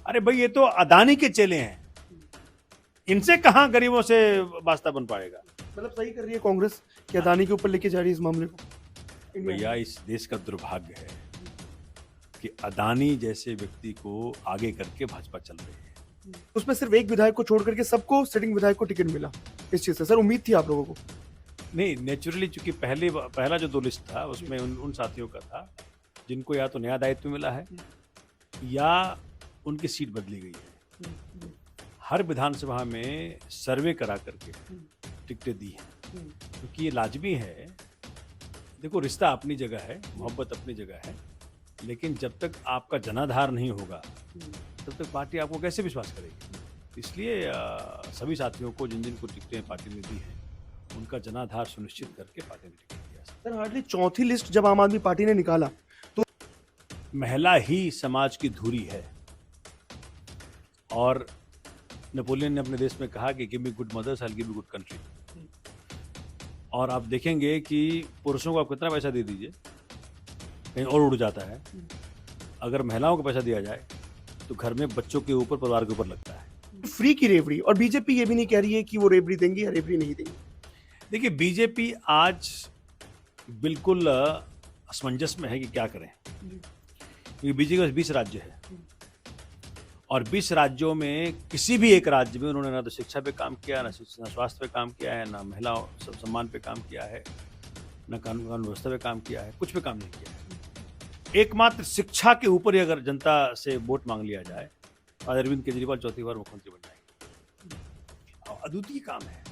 अरे भाई ये तो अदानी के चेले हैं, इनसे कहाँ गरीबों से वास्ता बन पाएगा। मतलब सही कर रही है कांग्रेस कि अदानी के ऊपर लेके जा रही है इस मामले को इंडिया भैया में। इस देश का दुर्भाग्य है कि अदानी जैसे व्यक्ति को आगे करके भाजपा चल रही है। उसमें सिर्फ एक विधायक को छोड़ करके सबको सिटिंग विधायक को टिकट मिला इस चीज से। सर उम्मीद थी आप लोगों को? नहीं, नेचुरली चूंकि पहला जो दो लिस्ट था उसमें उन साथियों का था जिनको या तो नया दायित्व मिला है या उनकी सीट बदली गई है। हर विधानसभा में सर्वे करा करके टिकटें दी हैं, क्योंकि ये लाजमी है। देखो, रिश्ता अपनी जगह है, मोहब्बत अपनी जगह है, लेकिन जब तक आपका जनाधार नहीं होगा तब तक पार्टी आपको कैसे विश्वास करेगी। इसलिए सभी साथियों को जिन जिनको टिकटें पार्टी ने दी हैं उनका जनाधार सुनिश्चित करके पार्टी ने टिकट दिया। सर हार्डली चौथी लिस्ट जब आम आदमी पार्टी ने निकाला तो महिला ही समाज की धुरी है, और नेपोलियन ने अपने देश में कहा कि give me good mother's I will give you good country. और आप देखेंगे कि पुरुषों को आप कितना पैसा दे दीजिए कहीं और उड़ जाता है, अगर महिलाओं को पैसा दिया जाए तो घर में बच्चों के ऊपर, परिवार के ऊपर लगता है। फ्री की रेवड़ी, और बीजेपी ये भी नहीं कह रही है कि वो रेवड़ी देंगी या रेवड़ी नहीं देंगी। देखिए, बीजेपी आज बिल्कुल असमंजस में है कि क्या करें, क्योंकि बीजेपी के पास 20 राज्य है और 20 राज्यों में किसी भी एक राज्य में उन्होंने ना तो शिक्षा पे काम किया, ना स्वास्थ्य पे काम किया है, ना महिलाओं सम्मान पे काम किया है, ना कानून व्यवस्था पे काम किया है, कुछ पे काम नहीं किया है। एकमात्र शिक्षा के ऊपर ही अगर जनता से वोट मांग लिया जाए और अरविंद केजरीवाल चौथी बार मुख्यमंत्री बन जाएंगे। अद्वितीय काम है।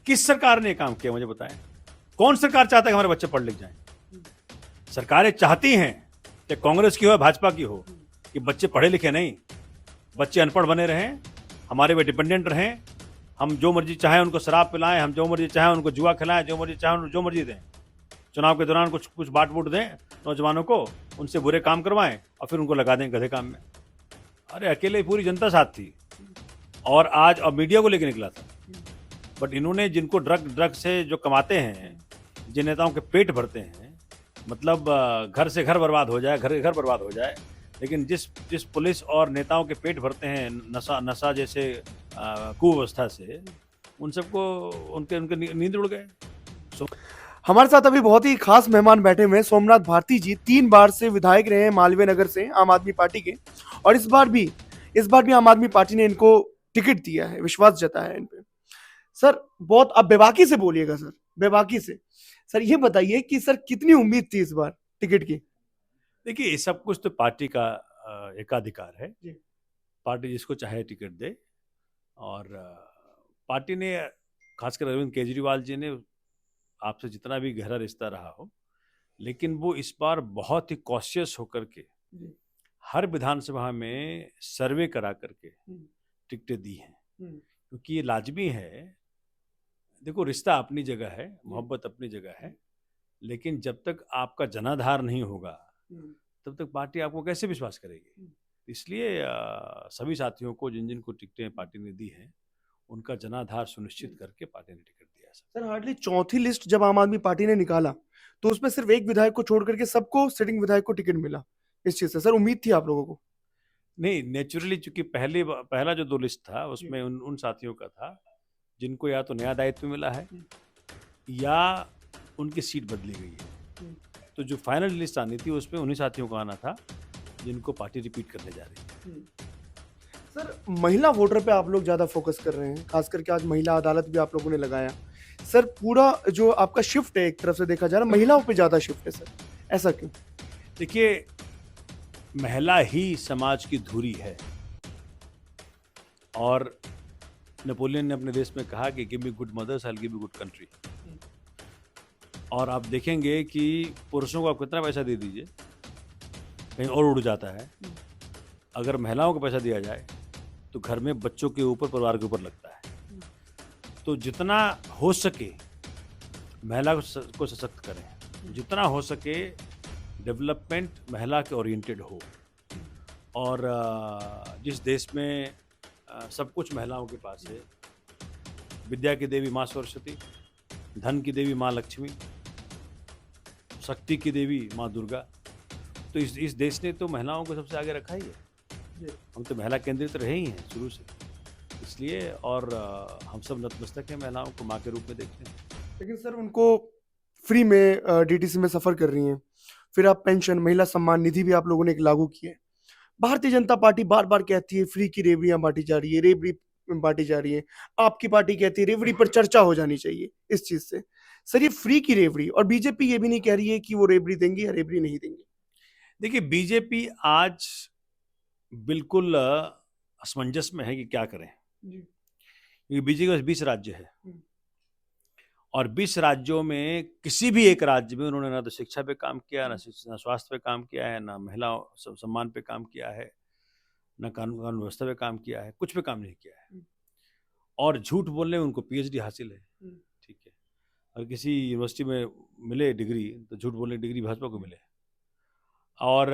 किस सरकार ने काम किया मुझे बताएं? कौन सरकार चाहता है कि हमारे बच्चे पढ़ लिख जाएं? सरकारें चाहती हैं, चाहे कांग्रेस की हो या भाजपा की हो, कि बच्चे पढ़े लिखे नहीं, बच्चे अनपढ़ बने रहें, हमारे पे डिपेंडेंट रहें, हम जो मर्जी चाहें उनको शराब पिलाएं, हम जो मर्जी चाहें उनको जुआ खिलाएं, जो मर्जी चाहें उनको जो मर्जी दें, चुनाव के दौरान कुछ बांट बूट दें नौजवानों को, उनसे बुरे काम करवाएं और फिर उनको लगा दें गधे काम में। अरे अकेले पूरी जनता साथ थी और आज और मीडिया को लेकर निकला था, बट इन्होंने जिनको ड्रग से जो कमाते हैं, जिन नेताओं के पेट भरते हैं, मतलब घर से घर बर्बाद हो जाए, घर बर्बाद हो जाए, लेकिन जिस पुलिस और नेताओं के पेट भरते हैं नशा जैसे कुव्यवस्था से, उन सबको उनके नींद उड़ गए। हमारे साथ अभी बहुत ही खास मेहमान बैठे हुए हैं, सोमनाथ भारती जी 3 बार से विधायक रहे हैं मालवीय नगर से आम आदमी पार्टी के, और इस बार भी आम आदमी पार्टी ने इनको टिकट दिया है, विश्वास जताया है इन पे। सर बहुत आप बेबाकी से बोलिएगा सर, बेबाकी से। सर ये बताइए कि सर कितनी उम्मीद थी इस बार टिकट की? देखिए, ये सब कुछ तो पार्टी का एकाधिकार है, जी। पार्टी जिसको चाहे टिकट दे, और पार्टी ने, खासकर अरविंद केजरीवाल जी ने, आपसे जितना भी गहरा रिश्ता रहा हो, लेकिन वो इस बार बहुत ही कॉशियस होकर के हर विधानसभा में सर्वे करा करके टिकटें दी हैं, क्योंकि ये लाजमी है। देखो, रिश्ता अपनी जगह है, मोहब्बत अपनी जगह है, लेकिन जब तक आपका जनाधार नहीं होगा तब तक पार्टी आपको कैसे विश्वास करेगी। इसलिए सभी साथियों को जिन जिनको टिकटें पार्टी ने दी हैं उनका जनाधार सुनिश्चित करके पार्टी ने टिकट दिया। सर हार्डली चौथी लिस्ट जब आम आदमी पार्टी ने निकाला तो उसमें सिर्फ एक विधायक को छोड़ करके सबको सिटिंग विधायक को टिकट मिला इस चीज से। सर उम्मीद थी आप लोगों को? नहीं, नेचुरली चूंकि पहला जो दो लिस्ट था उसमें उन साथियों का था जिनको या तो नया दायित्व मिला है या उनकी सीट बदली गई है। तो जो फाइनल लिस्ट आनी थी उसमें उन्हीं साथियों का आना था जिनको पार्टी रिपीट करने जा रही है। सर महिला वोटर पे आप लोग ज्यादा फोकस कर रहे हैं, खास करके आज महिला अदालत भी आप लोगों ने लगाया। सर पूरा जो आपका शिफ्ट है, एक तरफ से देखा जा रहा है महिलाओं पे ज्यादा शिफ्ट है सर, ऐसा क्यों? देखिए, महिला ही समाज की धुरी है, और नेपोलियन ने अपने देश में कहा कि give me good mother's I will give you good country. और आप देखेंगे कि पुरुषों को आप कितना पैसा दे दीजिए कहीं और उड़ जाता है, अगर महिलाओं को पैसा दिया जाए तो घर में बच्चों के ऊपर, परिवार के ऊपर लगता है। तो जितना हो सके महिला को सशक्त करें, जितना हो सके डेवलपमेंट महिला के ओरिएंटेड हो, और जिस देश में सब कुछ महिलाओं के पास है, विद्या की देवी माँ सरस्वती, धन की देवी माँ लक्ष्मी, शक्ति की देवी माँ दुर्गा, तो इस देश ने तो महिलाओं को सबसे आगे रखा ही है। हम तो महिला केंद्रित रहे ही हैं शुरू से, इसलिए। और हम सब नतमस्तक हैं महिलाओं को माँ के रूप में देखते हैं। लेकिन सर उनको फ्री में डीटीसी में सफर कर रही हैं, फिर आप पेंशन, महिला सम्मान निधि भी आप लोगों ने एक लागू की है। भारतीय जनता पार्टी बार बार कहती है फ्री की रेवड़ियां बांटी जा रही है, रेवड़ी बांटी जा रही है। आपकी पार्टी कहती है रेवड़ी पर चर्चा हो जानी चाहिए इस चीज से। सर ये फ्री की रेवड़ी, और बीजेपी ये भी नहीं कह रही है कि वो रेवड़ी देंगी या रेवड़ी नहीं देंगी। देखिए, बीजेपी आज बिल्कुल असमंजस में है कि क्या करें, क्योंकि बीजेपी के पास 20 राज्य है, और 20 राज्यों में किसी भी एक राज्य में उन्होंने ना तो शिक्षा पे काम किया, ना स्वास्थ्य पे काम किया है, ना महिला सम्मान पे काम किया है, ना कानून व्यवस्था पे काम किया है, कुछ पे काम नहीं किया है। और झूठ बोलने में उनको पीएचडी हासिल है, ठीक है। अगर किसी यूनिवर्सिटी में मिले डिग्री तो झूठ बोलने की डिग्री भाजपा को मिले। और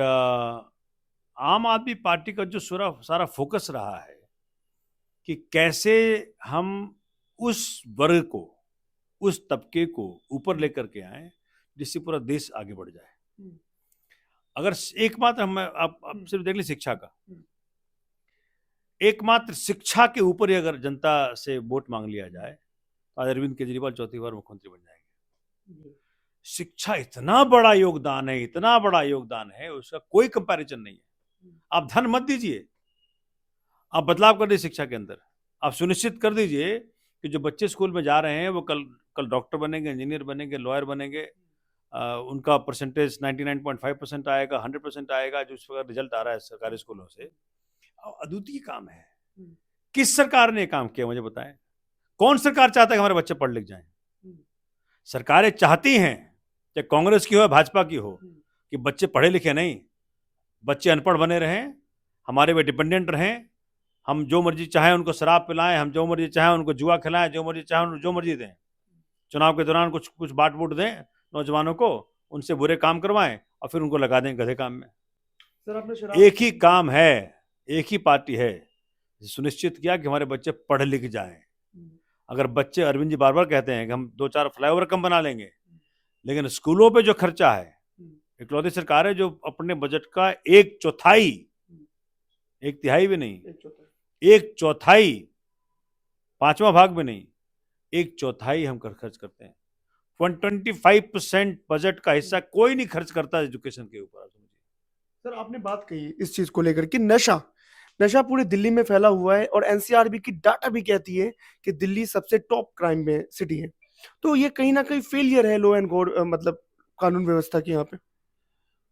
आम आदमी पार्टी का जो सारा फोकस रहा है कि कैसे हम उस वर्ग को, उस तबके को ऊपर लेकर के आए जिससे पूरा देश आगे बढ़ जाए। अगर एकमात्र हम आप सिर्फ देख ली शिक्षा का, एकमात्र शिक्षा के ऊपर ही अगर जनता से वोट मांग लिया जाए तो आज अरविंद केजरीवाल चौथी बार मुख्यमंत्री बन जाएंगे। शिक्षा इतना बड़ा योगदान है, इतना बड़ा योगदान है, उसका कोई कंपैरिजन नहीं है। आप धन मत दीजिए, आप बदलाव कर दीजिए शिक्षा के अंदर। आप सुनिश्चित कर दीजिए कि जो बच्चे स्कूल में जा रहे हैं वो कल डॉक्टर बनेंगे, इंजीनियर बनेंगे, लॉयर बनेंगे। उनका परसेंटेज 99.5% आएगा, 100% आएगा, जो इस वक्त रिजल्ट आ रहा है सरकारी स्कूलों से। अद्वितीय काम है। किस सरकार ने काम किया मुझे बताएं? कौन सरकार चाहता है कि हमारे बच्चे पढ़ लिख जाएं? सरकारें चाहती हैं, चाहे कांग्रेस की हो या भाजपा की हो, कि बच्चे पढ़े लिखे नहीं, बच्चे अनपढ़ बने रहें, हमारे पे डिपेंडेंट रहें। हम जो मर्जी चाहें उनको शराब पिलाएं, हम जो मर्जी चाहें उनको जुआ खिलाएं, जो मर्जी चाहें उनको जो मर्जी दें। चुनाव के दौरान कुछ बांट बूट दें नौजवानों को, उनसे बुरे काम करवाएं और फिर उनको लगा दें गधे काम में। सर आपने एक ही काम है, एक ही पार्टी है, सुनिश्चित किया कि हमारे बच्चे पढ़ लिख जाएं। अगर बच्चे, अरविंद जी बार बार कहते हैं कि हम 2-4 फ्लाईओवर कम बना लेंगे, लेकिन स्कूलों पे जो खर्चा है, इकलौती सरकार है जो अपने बजट का 1/4, 1/3 भी नहीं, 1/4, 5वां भाग भी नहीं, 1/4 हम खर्च करते हैं। 125% बजट का हिस्सा कोई नहीं खर्च करता एजुकेशन के ऊपर। सर आपने बात कही इस चीज को लेकर कि नशा पूरे दिल्ली में फैला हुआ है, और एनसीआरबी की डाटा भी कहती है कि दिल्ली सबसे टॉप क्राइम में सिटी है। तो ये कहीं ना कहीं फेलियर है लॉ एंड मतलब कानून व्यवस्था की यहाँ पे।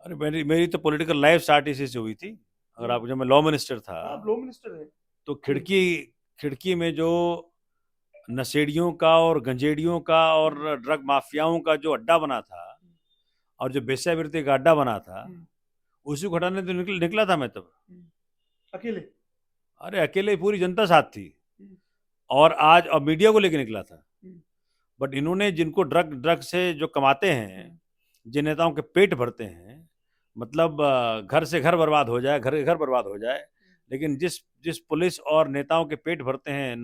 अरे मेरी तो पॉलिटिकल लाइफ स्टार्ट इसी से हुई थी। अगर आप, जब मैं लॉ मिनिस्टर था, आप लॉ मिनिस्टर हैं, तो खिड़की में जो नशेड़ियों का और गंजेड़ियों का और ड्रग माफियाओं का जो अड्डा बना था, और जो वेश्यावृत्ति का अड्डा बना था, उसी को हटाने तो निकला था मैं तब अकेले। अरे अकेले, पूरी जनता साथ थी, और आज अब मीडिया को लेकर निकला था। बट इन्होंने जिनको ड्रग से जो कमाते हैं, जिन नेताओं के पेट भरते हैं, मतलब घर से घर बर्बाद हो जाए, घर बर्बाद हो जाए, लेकिन जिस पुलिस और नेताओं के पेट भरते हैं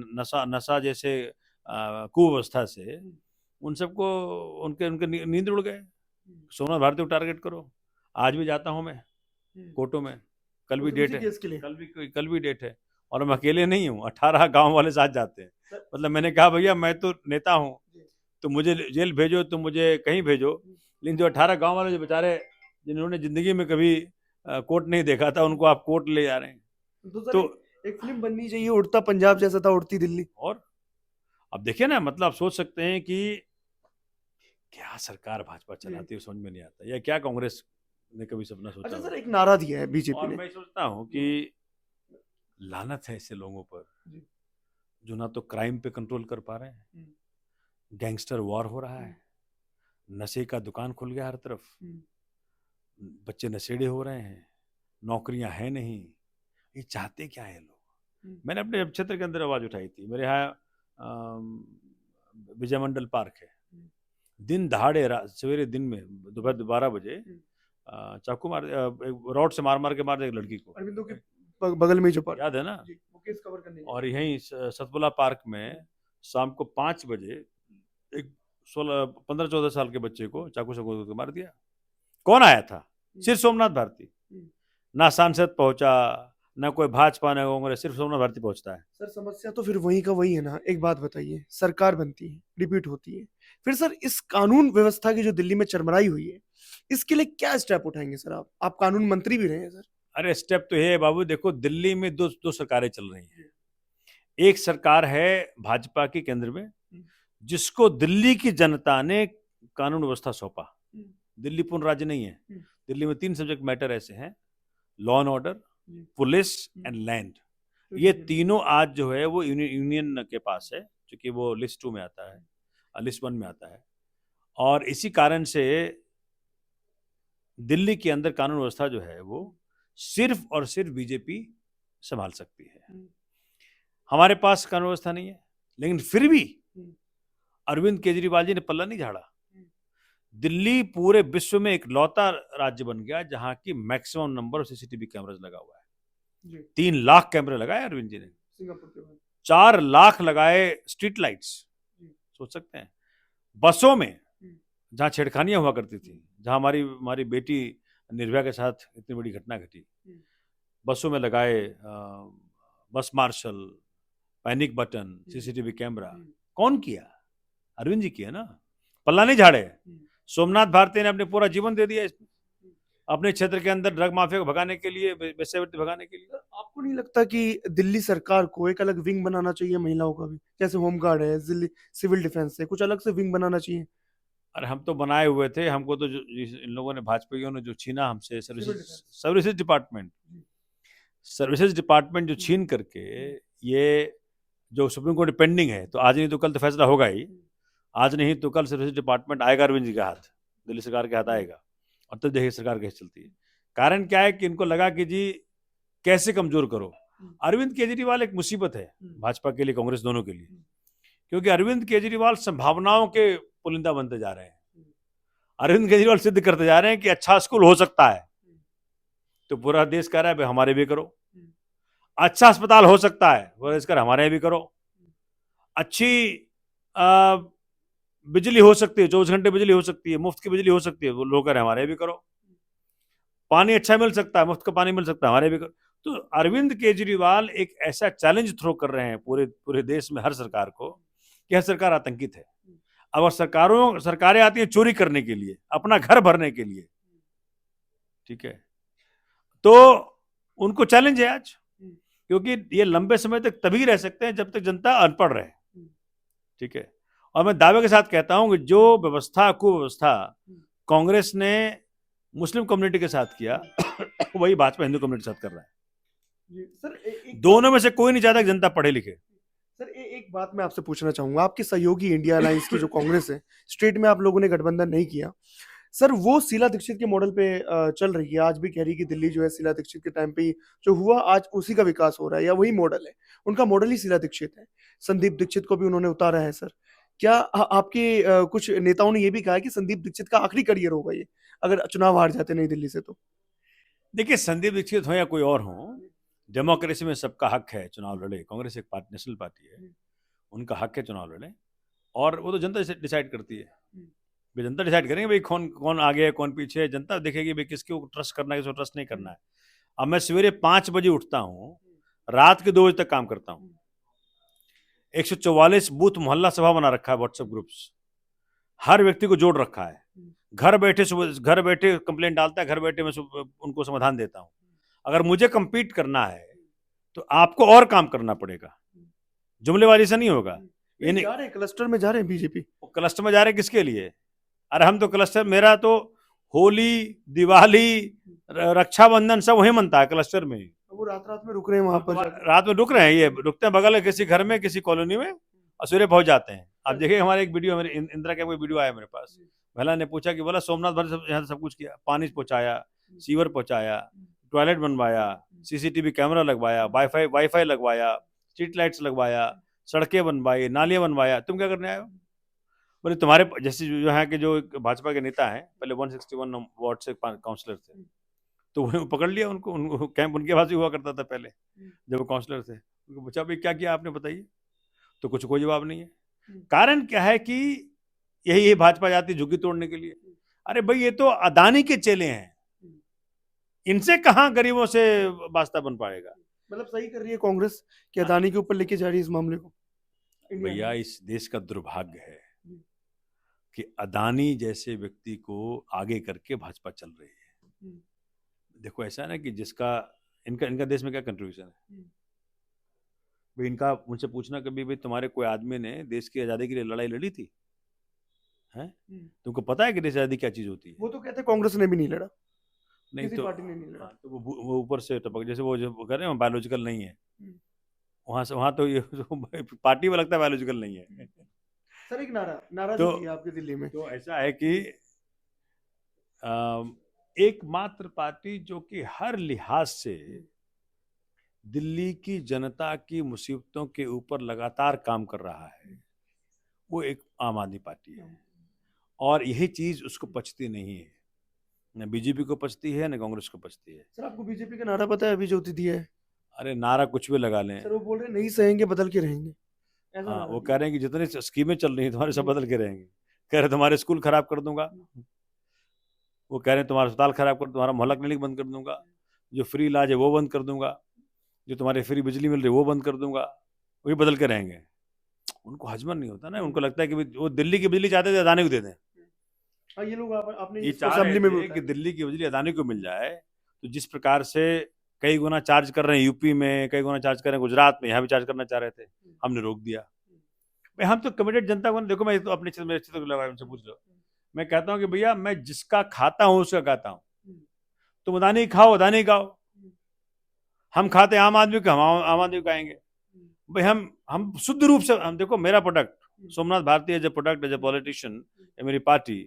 नशा जैसे कुव्यवस्था से, उन सबको उनके नींद उड़ गए। सोमनाथ भारती को टारगेट करो। आज भी जाता हूं मैं कोर्टों में, कल भी डेट है, कल भी डेट है, और मैं अकेले नहीं हूँ, 18 गांव वाले साथ जाते हैं। मतलब मैंने कहा भैया मैं तो नेता हूँ, तो मुझे जेल भेजो, तो मुझे कहीं भेजो, लेकिन जो 18 गांव वाले जो बेचारे जिन्होंने जिंदगी में कभी कोर्ट नहीं देखा था, उनको आप कोर्ट ले जा रहे हैं। तो एक फिल्म बननी चाहिए, उड़ता पंजाब जैसा था उड़ती दिल्ली। और अब देखिए ना, मतलब आप सोच सकते हैं कि क्या सरकार भाजपा चलाती है, समझ में नहीं आता, या क्या कांग्रेस ने कभी सपना सोचा। अच्छा सर, एक नारा दिया है बीजेपी ने, मैं सोचता हूँ कि लानत है ऐसे लोगों पर जो ना तो क्राइम पे कंट्रोल कर पा रहे हैं, गैंगस्टर वॉर हो रहा है, नशे का दुकान खुल गया हर तरफ, बच्चे नशेड़े हो रहे हैं, नौकरियां हैं नहीं। ये चाहते क्या है लोग? मैंने अपने क्षेत्र के अंदर आवाज उठाई थी। मेरे यहाँ विजय मंडल पार्क है, दिन दहाड़े सवेरे दिन में दोपहर 12 बजे चाकू मार, रॉड से मार के मार दे एक लड़की को, अरविंदो के बगल में जो पार्क याद है ना, वो केस कवर करने। और यहीं सतपुला पार्क में शाम को 5 बजे एक 15-14 साल के बच्चे को चाकू से गोद मार दिया। कौन आया था? सिर्फ सोमनाथ भारती। ना सांसद पहुंचा, ना कोई भाजपा ना कांग्रेस, सिर्फ सोमनाथ भारती पहुंचता है। सर समस्या तो फिर वही का वही है ना। एक बात बताइए, सरकार बनती है, रिपीट होती है, फिर सर इस कानून व्यवस्था की जो दिल्ली में चरमराई हुई है, इसके लिए क्या स्टेप उठाएंगे सर? आप कानून मंत्री भी रहे हैं सर। अरे स्टेप तो ये है बाबू, देखो दिल्ली में दो दो सरकारें चल रही हैं। एक सरकार है भाजपा की केंद्र में, जिसको दिल्ली की जनता ने कानून व्यवस्था सौंपा। दिल्ली पूर्ण राज्य नहीं है। दिल्ली में 3 सब्जेक्ट मैटर ऐसे हैं, law and order, police and land. ये तीनों आज जो है वो यूनियन के पास है, क्योंकि वो लिस्ट 2 में आता है, लिस्ट 1 में आता है। और इसी कारण से दिल्ली के अंदर कानून व्यवस्था जो है वो सिर्फ और सिर्फ बीजेपी संभाल सकती है। हमारे पास कानून व्यवस्था नहीं है, लेकिन फिर भी अरविंद केजरीवाल जी ने पल्ला नहीं झाड़ा। दिल्ली पूरे विश्व में एक लौता राज्य बन गया जहां की maximum number of CCTV cameras लगा हुआ है। 3 लाख कैमरे लगाए अरविंद जी ने। सिंगापुर के बाद 4 लाख लगाए स्ट्रीट लाइट्स। सोच सकते हैं। बसों में जहां छेड़खानियां हुआ करती थी, जहां हमारी बेटी निर्भया के साथ इतनी बड़ी घटना घटी, बसों में लगाए bus marshal, panic button, CCTV camera. कौन किया? अरविंद जी किया ना। पल्ला नहीं झाड़े। सोमनाथ भारती ने अपने पूरा जीवन दे दिया इसमें, अपने क्षेत्र के अंदर ड्रग माफिया को भगाने के लिए, वेश्यावृत्ति भगाने के लिए। आपको नहीं लगता कि दिल्ली सरकार को एक अलग विंग बनाना चाहिए महिलाओं का भी? जैसे होमगार्ड है, दिल्ली सिविल डिफेंस है, कुछ अलग से विंग बनाना चाहिए। अरे हम तो बनाए हुए थे, हमको तो इन लोगों ने, भाजपाइयों ने जो छीना हमसे सर्विसेज डिपार्टमेंट जो छीन करके, ये जो सुप्रीम कोर्ट पेंडिंग है, तो आज नहीं तो कल तो फैसला होगा ही। आज नहीं तो कल सर्विसेज डिपार्टमेंट आएगा अरविंद जी का हाथ, दिल्ली सरकार के हाथ आएगा, और तब देखिए सरकार कैसे चलती है। कारण क्या है कि इनको लगा कि जी कैसे कमजोर करो। अरविंद केजरीवाल एक मुसीबत है भाजपा के लिए, कांग्रेस दोनों के लिए, क्योंकि अरविंद केजरीवाल संभावनाओं के पुलिंदा बनते जा रहे हैं। अरविंद केजरीवाल सिद्ध करते जा रहे हैं कि अच्छा स्कूल हो सकता है, तो पूरा देश कह रहा है भाई हमारे भी करो। अच्छा अस्पताल हो सकता है, पूरा देश कह रहा है हमारे भी करो। अच्छी बिजली हो सकती है, 24 घंटे बिजली हो सकती है, मुफ्त की बिजली हो सकती है, वो लोग कह रहे हैं हमारे भी करो। पानी अच्छा मिल सकता है, मुफ्त का पानी मिल सकता है, हमारे भी करो। तो अरविंद केजरीवाल एक ऐसा चैलेंज थ्रो कर रहे हैं पूरे देश में हर सरकार को, कि हर सरकार आतंकित है। अब सरकारें आती हैं चोरी करने के लिए, अपना घर भरने के लिए, ठीक है, तो उनको चैलेंज है आज, क्योंकि ये लंबे समय तक तभी रह सकते हैं जब तक जनता अनपढ़ रहे, ठीक है। और मैं दावे के साथ कहता हूं कि जो कुव्यवस्था कांग्रेस ने मुस्लिम कम्युनिटी के साथ किया, वही भाजपा हिंदू कम्युनिटी के साथ कर रहा है। सर दोनों में से कोई नहीं चाहता कि जनता पढ़े लिखे। सर एक बात मैं आपसे पूछना चाहूंगा, आपके सहयोगी इंडिया अलायंस की जो कांग्रेस है, स्टेट में आप लोगों ने गठबंधन नहीं किया सर, वो शीला दीक्षित के मॉडल पे चल रही है, आज भी कह रही है कि दिल्ली जो है शीला दीक्षित के टाइम पे ही जो हुआ, आज उसी का विकास हो रहा है, या वही मॉडल है, उनका मॉडल ही शीला दीक्षित है। संदीप दीक्षित को भी उन्होंने उतारा है सर। क्या आपके कुछ नेताओं ने यह भी कहा है कि संदीप दीक्षित का आखिरी करियर होगा ये, अगर चुनाव हार जाते नई दिल्ली से? तो देखिए, संदीप दीक्षित हो या कोई और हो, डेमोक्रेसी में सबका हक है चुनाव लड़े। कांग्रेस एक नेशनल पार्टी है, उनका हक है चुनाव लड़े, और वो तो जनता डिसाइड करती है। जनता डिसाइड करेंगे भाई कौन आगे है, कौन पीछे है। जनता देखेगी भाई किसको ट्रस्ट करना है, किसको ट्रस्ट नहीं करना है। अब मैं सवेरे 5 बजे उठता हूँ, रात के 2 बजे तक काम करता हूँ। 144 बूथ मोहल्ला सभा बना रखा है, व्हाट्सएप ग्रुप्स, हर व्यक्ति को जोड़ रखा है। घर बैठे कंप्लेंट डालता है, घर बैठे मैं उनको समाधान देता हूँ। अगर मुझे compete करना है तो आपको और काम करना पड़ेगा, जुमलेबाजी से नहीं होगा। ये नहीं जा रहे क्लस्टर में, जा रहे हैं बीजेपी क्लस्टर में जा रहे हैं, किसके लिए? अरे हम तो क्लस्टर, मेरा तो होली, दिवाली, रक्षाबंधन सब वहीं मनता है क्लस्टर में। वो रात में रुक रहे हैं वहां पर, रात में रुक रहे हैं, ये रुकते हैं बगल किसी घर में, किसी कॉलोनी में, और सवेरे पहुंच जाते हैं। आप देखिए हमारे एक वीडियो, मेरे इंदिरा का कोई वीडियो आया मेरे पास, महिला ने पूछा कि बोला सोमनाथ भर यहाँ सब कुछ किया, पानी पहुंचाया, सीवर पहुंचाया, टॉयलेट बनवाया, सीसीटीवी कैमरा लगवाया, वाईफाई लगवाया, स्ट्रीट लाइट्स लगवाया, सड़कें बनवाई, नालियां बनवाया, तुम क्या करने आए हो? बोले तुम्हारे जैसे जो यहाँ के जो भाजपा के नेता हैं, पहले 161 वार्ड से काउंसलर थे, तो वो पकड़ लिया उनको कैंप उनके पास ही हुआ करता था पहले, जब वो काउंसलर थे। उनको पूछा भाई क्या किया आपने, बताइए, तो कोई जवाब नहीं है। कारण क्या है कि यही भाजपा जाती झुग्गी तोड़ने के लिए। अरे भाई ये तो अदानी के चेले हैं, इनसे कहां गरीबों से वास्ता बन पाएगा। मतलब सही कर रही है कांग्रेस कि अदानी के ऊपर लेके जा रही है इस मामले को। इंडिया भैया में। इस देश का दुर्भाग्य है जी। कि अदानी जैसे व्यक्ति को आगे करके भाजपा चल रही है। हम्म, देखो ऐसा है ना कि जिसका इनका इनका देश में क्या कंट्रीब्यूशन है, हम्म, भाई इनका मुझसे पूछना कभी भी तुम्हारे कोई आदमी ने देश की आज़ादी के लिए लड़ाई लड़ी थी हैं? हम्म। तुमको पता है कि देश आज़ादी क्या चीज़ होती है? वो तो कहते हैं कांग्रेस ने भी नहीं लड़ा, नहीं किसी तो पार्टी ने नहीं लड़ा। हाँ, तो वो ऊपर से टपक, जैसे वो जो कह रहे हैं बायोलॉजिकल नहीं है, हम्म, वहां से वहां तो ये पार्टी में लगता है बायोलॉजिकल नहीं है। सर एक नारा तो जो थी आपकी दिल्ली में। तो ऐसा है कि एकमात्र पार्टी जो कि हर लिहाज से दिल्ली की जनता की मुसीबतों के ऊपर लगातार काम कर रहा है, वो एक आम आदमी पार्टी है। और यही चीज उसको पचती नहीं है, न बीजेपी को पचती है न कांग्रेस को पचती है। सर आपको बीजेपी का नारा पता है अभी जो दिया है? अरे नारा कुछ भी लगा लें। सर वो बोल रहे हैं नहीं सहेंगे बदल के रहेंगे, ऐसा हाँ, नारा वो दिया। कह रहे हैं कि जितनी स्कीमें चल रही हैं तुम्हारे सब बदल के रहेंगे। कह रहे तुम्हारे स्कूल खराब कर दूंगा, वो कह रहे हैं तुम्हारा अस्पताल खराब कर, तुम्हारा मोहल्ला क्लिनिक बंद कर दूंगा, जो फ्री इलाज है वो बंद कर दूंगा, जो तुम्हारे फ्री बिजली मिल रही है वो बंद कर दूंगा, वही बदल के रहेंगे। उनको हजमन नहीं होता ना, उनको लगता है कि वो दिल्ली की बिजली चाहते थे अदानी को दे दें। हाँ ये लोग आपने ये इसको चाह रहे असेंबली में भी थे कि बताया। दिल्ली की बिजली अदानी को मिल जाए, तो जिस प्रकार से कई गुना चार्ज कर रहे हैं यूपी में, कई गुना चार्ज कर रहे हैं गुजरात में, यहाँ भी चार्ज करना चाह रहे थे, हमने रोक दिया। भाई हम तो कमिटेड जनता को, देखो मैं तो अपने क्षेत्र में क्षेत्र के बारे में पूछ लो, मैं कहता हूँ कि भैया मैं जिसका खाता हूँ उसका खाता हूँ, तुम अदानी खाओ, अदानी खाओ, हम खाते हैं आम आदमी को, हम आम आदमी को खाएंगे। भाई हम शुद्ध रूप से, हम देखो मेरा product Somnath Bharti as a product, as a politician, मेरी पार्टी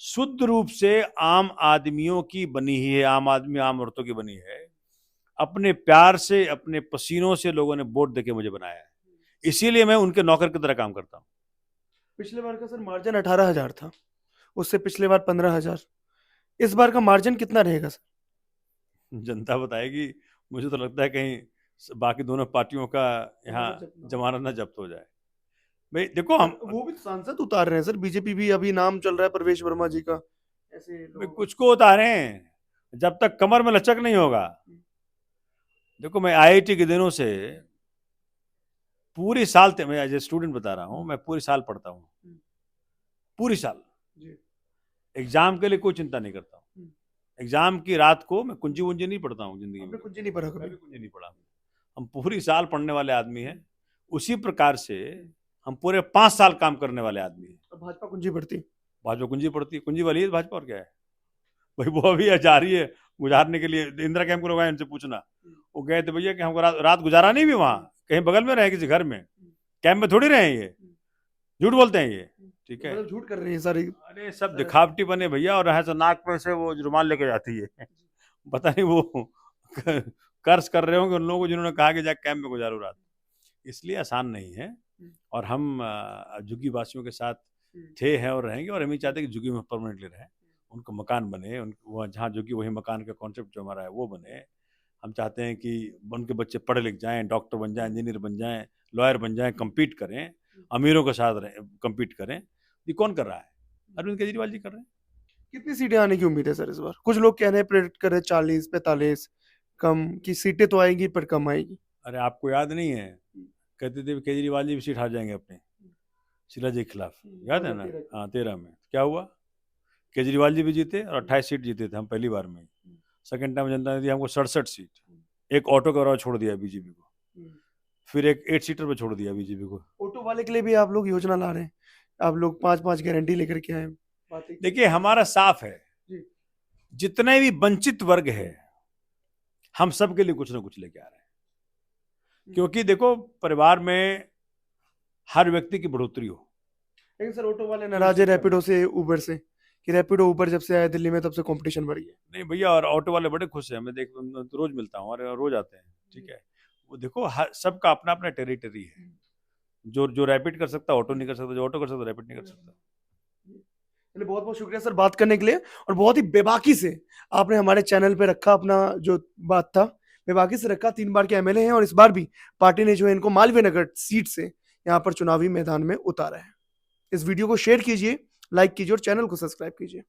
शुद्ध रूप से आम आदमियों की बनी ही है, आम आदमी आम औरतों की बनी है। अपने प्यार से, अपने पसीनों से लोगों ने वोट देके मुझे बनाया है, इसीलिए मैं उनके नौकर की तरह काम करता हूँ। पिछले बार का सर मार्जिन 18,000 था, उससे पिछले बार 15,000। इस बार का मार्जिन कितना रहेगा सर? जनता बताएगी। मुझे तो लगता है कहीं बाकी दोनों पार्टियों का यहाँ जमानत ना जब्त हो जाए। भाई देखो हम वो भी तो सांसद उतार रहे हैं सर, बीजेपी भी अभी नाम चल रहा है प्रवेश वर्मा जी का, ऐसे भाई लोग। कुछ को उतारे हैं जब तक कमर में लचक नहीं होगा। देखो मैं आईआईटी के दिनों से पूरी साल, मैं एज ए स्टूडेंट बता रहा हूँ, मैं पूरी साल पढ़ता हूँ, पूरी साल एग्जाम के लिए कोई चिंता नहीं करता हूँ। एग्जाम की रात को मैं कुंजी वुंजी नहीं पढ़ता हूँ जिंदगी में, कुछ नहीं पढ़ा मैं कभी? भी कुंजी नहीं पढ़ा। हम पूरी साल पढ़ने वाले आदमी हैं, उसी प्रकार से हम पूरे 5 साल काम करने वाले आदमी हैं। भाजपा कुंजी पढ़ती, भाजपा कुंजी पड़ती है, कुंजी वाली है भाजपा, और क्या है भाई। वो अभी जा रही है गुजारने के लिए, इंदिरा कैंप को लोग आए उनसे पूछना, वो गए थे भैया कि हमको रात गुजारा नहीं भी वहां, कहीं बगल में रहे किसी घर में, कैंप में थोड़ी रहे, ये झूठ बोलते हैं ये, ठीक है। मतलब झूठ कर रहे हैं सारे। अरे सब दिखावटी बने भैया, और ऐसा नाक पर से वो रुमाल लेके जाती है। पता नहीं वो कर्ज कर रहे होंगे उन लोगों को जिन्होंने कहा कि जा कैंप में गुजारो रात। इसलिए आसान नहीं है, और हम झुग्गी वासियों के साथ थे, हैं और रहेंगे, और हम ही चाहते हैं कि झुग्गी में परमानेंटली रहें, उनको मकान बने, उनको जहाँ झुग्गी वही मकान का कॉन्सेप्ट जो हमारा है वो बने। हम चाहते हैं कि उनके बच्चे पढ़े लिख जाएं, डॉक्टर बन जाएं, इंजीनियर बन जाएं, लॉयर बन जाएं, कम्पीट करें, अमीरों के साथ कम्पीट करें। ये कौन कर रहा है? अरविंद केजरीवाल जी कर रहे हैं। कितनी सीटें आने की उम्मीद है सर इस बार? कुछ लोग कह रहे हैं, प्रेडिक्ट कर रहे हैं 40 45, कम की सीटें तो आएगी पर कम आएगी। अरे आपको याद नहीं है, कहते थे केजरीवाल जी भी सीट हार जाएंगे अपने शीला जी के खिलाफ, याद है ना? हाँ 13 में क्या हुआ, केजरीवाल जी भी जीते और 28 सीट जीते थे हम पहली बार में। सेकंड टाइम जनता ने दी हमको 67 सीट, एक ऑटो का छोड़ दिया बीजेपी को, फिर एक 8 सीटर पे छोड़ दिया बीजेपी को। ऑटो वाले के लिए भी आप लोग योजना ला रहे हैं, आप लोग 5-5 गारंटी लेकर के आए। देखिए हमारा साफ है, जितने भी वंचित वर्ग है हम सब के लिए कुछ ना कुछ लेके आ रहे हैं, क्योंकि देखो परिवार में हर व्यक्ति की बढ़ोतरी हो। लेकिन सर ऑटो वाले नाराज है रैपिडो से, उबर से, कि रैपिडो उबर जब से आया दिल्ली में तब से कंपटीशन बढ़ गया। नहीं भैया, और ऑटो वाले बड़े खुश हैं, मैं तो रोज मिलता हूँ और रोज आते हैं, ठीक है। वो देखो सबका अपना अपना टेरिटरी है, जो रैपिड कर सकता ऑटो नहीं कर सकता, जो ऑटो कर सकता रैपिड नहीं कर सकता। चलिए बहुत बहुत शुक्रिया सर बात करने के लिए, और बहुत ही बेबाकी से आपने हमारे चैनल पे रखा अपना जो बात था, बेबाकी से रखा। 3 बार के एमएलए हैं और इस बार भी पार्टी ने जो है इनको मालवीय नगर सीट से यहाँ पर चुनावी मैदान में उतारा है। इस वीडियो को शेयर कीजिए, लाइक कीजिए और चैनल को सब्सक्राइब कीजिए।